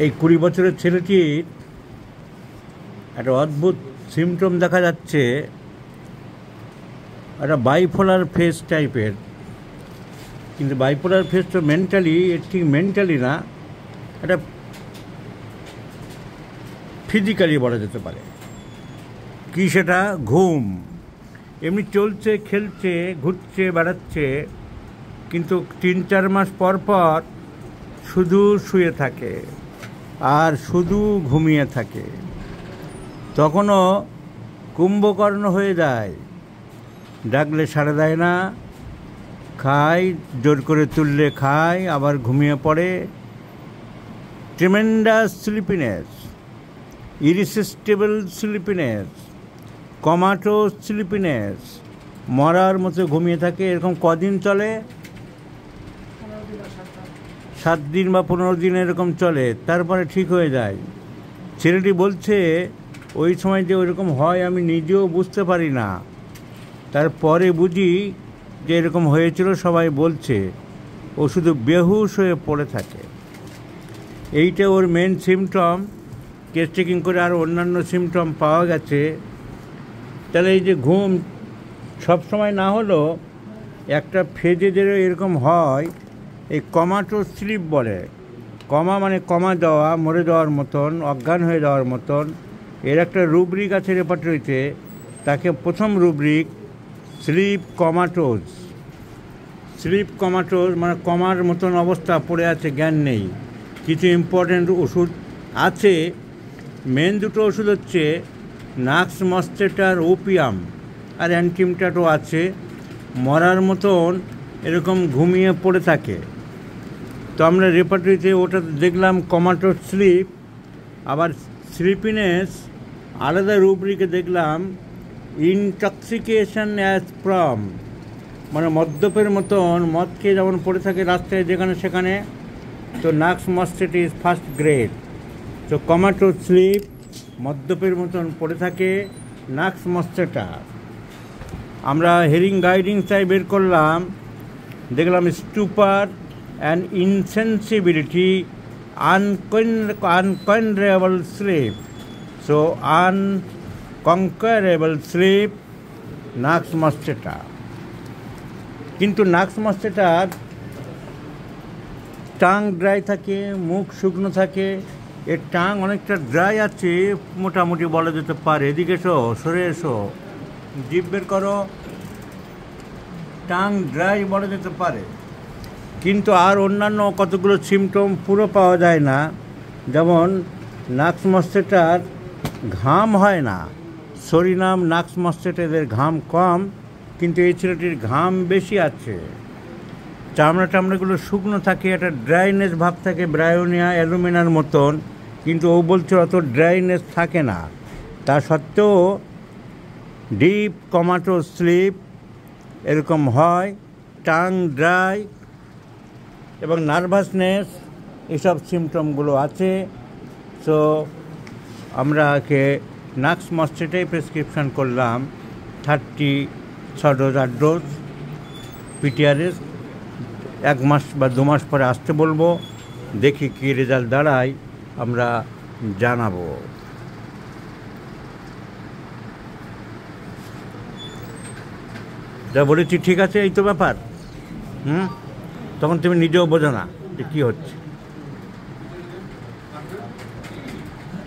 এই 20 বছরের ছেলেটির একটা অদ্ভুত সিমটম দেখা যাচ্ছে, একটা বাইপোলার ফেস টাইপের। কিন্তু বাইপোলার ফেস তো মেন্টালি, ঠিক মেন্টালি না, এটা ফিজিক্যালি বলা যেতে পারে। কি সেটা? ঘুম। এমনি চলছে, খেলছে, ঘুরছে, বেড়াচ্ছে, কিন্তু 3-4 মাস পর পর শুধু শুয়ে থাকে আর শুধু ঘুমিয়ে থাকে। তখনও কুম্ভকর্ণ হয়ে যায়, ডাকলে সাড়া দেয় না, খায়, জোর করে তুললে খায়, আবার ঘুমিয়ে পড়ে। ট্রিমেন্ডাস স্লিপিনেস, ইরিসিস্টিবল স্লিপিনেস, কমাটো স্লিপিনেস, মরার মতো ঘুমিয়ে থাকে। এরকম কদিন চলে? 7 দিন বা 15 দিন এরকম চলে, তারপরে ঠিক হয়ে যায়। ছেলেটি বলছে, ওই সময় যে ওইরকম হয় আমি নিজেও বুঝতে পারি না, তারপরে বুঝি যে এরকম হয়েছিল, সবাই বলছে। ও শুধু বেহুশ হয়ে পড়ে থাকে। এইটা ওর মেন সিমটম। কেস চেকিং করে আরও অন্যান্য সিমটম পাওয়া গেছে। তাহলে এই যে ঘুম সব সময় না হলেও একটা ফেজে যে এরকম হয়, এই কমাটো স্লিপ বলে। কমা মানে কমা দেওয়া, মরে যাওয়ার মতন, অজ্ঞান হয়ে যাওয়ার মতন। এর একটা রুব্রিক আছে রেপার্টরিতে, তাকে প্রথম রুব্রিক স্লিপ কমাটোজ। স্লিপ কমাটোজ মানে কমার মতন অবস্থা, পড়ে আছে, জ্ঞান নেই। কিছু ইম্পর্ট্যান্ট ওষুধ আছে। মেন দুটো ওষুধ হচ্ছে নাক্স মস্টেটার, ওপিয়াম, আর অ্যান্টিমটাটও আছে। মরার মতন এরকম ঘুমিয়ে পড়ে থাকে। তো আমরা রেপার্টরিতে ওটা দেখলাম কমাটো স্লিপ। আবার স্লিপিনেস আলাদা রুব্রিকে দেখলাম ইনটক্সিকেশন অ্যাজ প্রম, মানে মদ্যপের মতন মদ খেয়ে যেমন পড়ে থাকে রাস্তায় যেখানে সেখানে। তো নাক্স মস্টেট ইজ ফার্স্ট গ্রেড। তো কমাটো স্লিপ, মদ্যপের মতন পড়ে থাকে, নাক্স মস্টেটা। আমরা হেরিং গাইডিংসটাই বের করলাম, দেখলাম stupor and insensibility, unconquerable sleep. So unconquerable sleep, nux moschata. কিন্তু নাক্স মস্টেটার টাং ড্রাই থাকে, মুখ শুকনো থাকে। এর টাং অনেকটা ড্রাই আছে মোটামুটি বলা যেতে পারে। এদিকে এসো, সরে এসো, জিভ বের করো। টাং ড্রাই বলা যেতে পারে। কিন্তু আর অন্যান্য কতগুলো সিমটম পুরো পাওয়া যায় না। যেমন নাক্স মস্টেটার ঘাম হয় না। সরিনাম, নাক্স মস্টেটাদের ঘাম কম, কিন্তু এই ছেলেটির ঘাম বেশি আছে। চামড়াগুলো শুকনো থাকে, একটা ড্রাইনেস ভাব থাকে, ব্রায়োনিয়া অ্যালুমিনার মতন। কিন্তু ও বলছে অত ড্রাইনেস থাকে না। তা সত্ত্বেও ডিপ কমাটো স্লিপ এরকম হয়, টাং ড্রাই এবং নার্ভাসনেস, এসব সিমটমগুলো আছে। সো আমরা একে নাক্স মস্টেটাই প্রেসক্রিপশান করলাম, 36 ডোজ 8 ডোজ পিটিআরএস। 1 মাস বা 2 মাস পরে আসতে বলবো, দেখি কী রেজাল্ট দাঁড়ায়, আমরা জানাবো। যা বলেছি ঠিক আছে, এই তো ব্যাপার। তখন তুমি নিজেও বোঝো না যে কী হচ্ছে।